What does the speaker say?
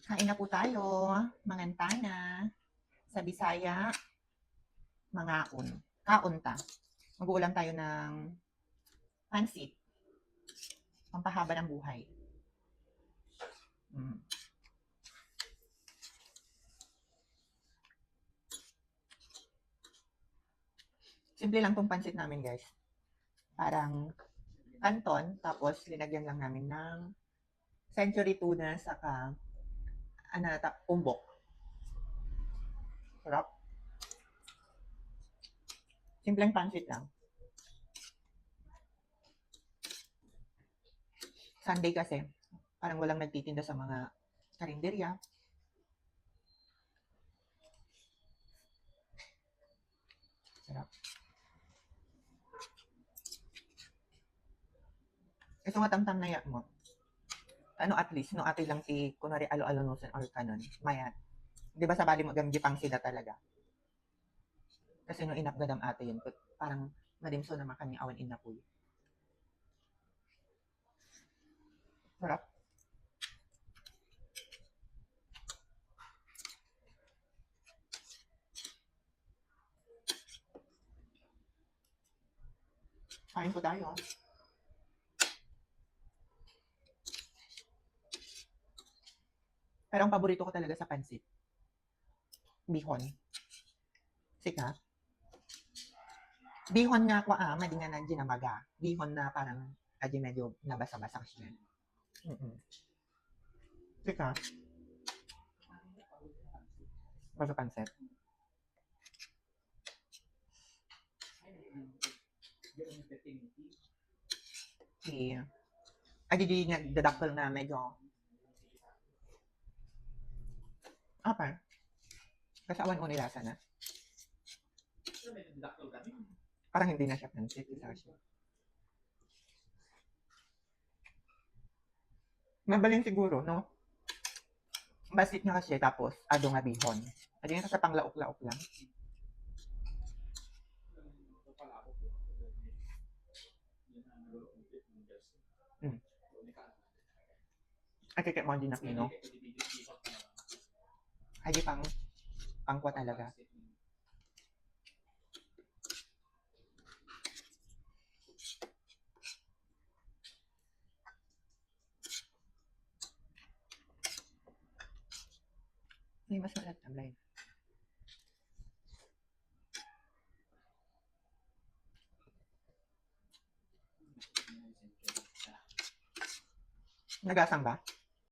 Kain na po tayo, mangantana. Sa Bisaya, mangaon. Kaon ta. Mag-uulam tayo ng pansit. Pampahaba ng buhay. Mm. Simple lang tong pansit namin, guys. Parang kanton, tapos linagyan lang namin ng century tuna saka umbok. Sarap. Simpleng pansit lang. Sunday kasi, parang walang nagtitinda sa mga karinderya. Sarap. Ito nga tamtam na yak mo. Ano at least, no ate lang ti, kunwari alo-alonusan or kanon. Mayat. Di ba sa bali mo gamgi pang sila talaga? Kasi no inapgadam ate yun, parang madimso na makan ni awan inapuy. Sarap. Kain po tayo. Pero ang paborito ko talaga sa pansit, bihon. Sika. Bihon nga ko madi nga na ginamaga. Bihon na parang adi medyo nabasa-basang siya. Sika. Basta pansit. Iya. Adi di nagdadakkel na medyo apa? Kasawan ko nilasa na. Parang hindi na siya pansit. Isa siya. Mabalin siguro, no? Basit nga kasi tapos ado nga bihon. Adi nga sa panglaok-laok lang. Ay kaya mo din na pino. Ay di pangkwa talaga. May mas malat tamlay. Nagasang ba?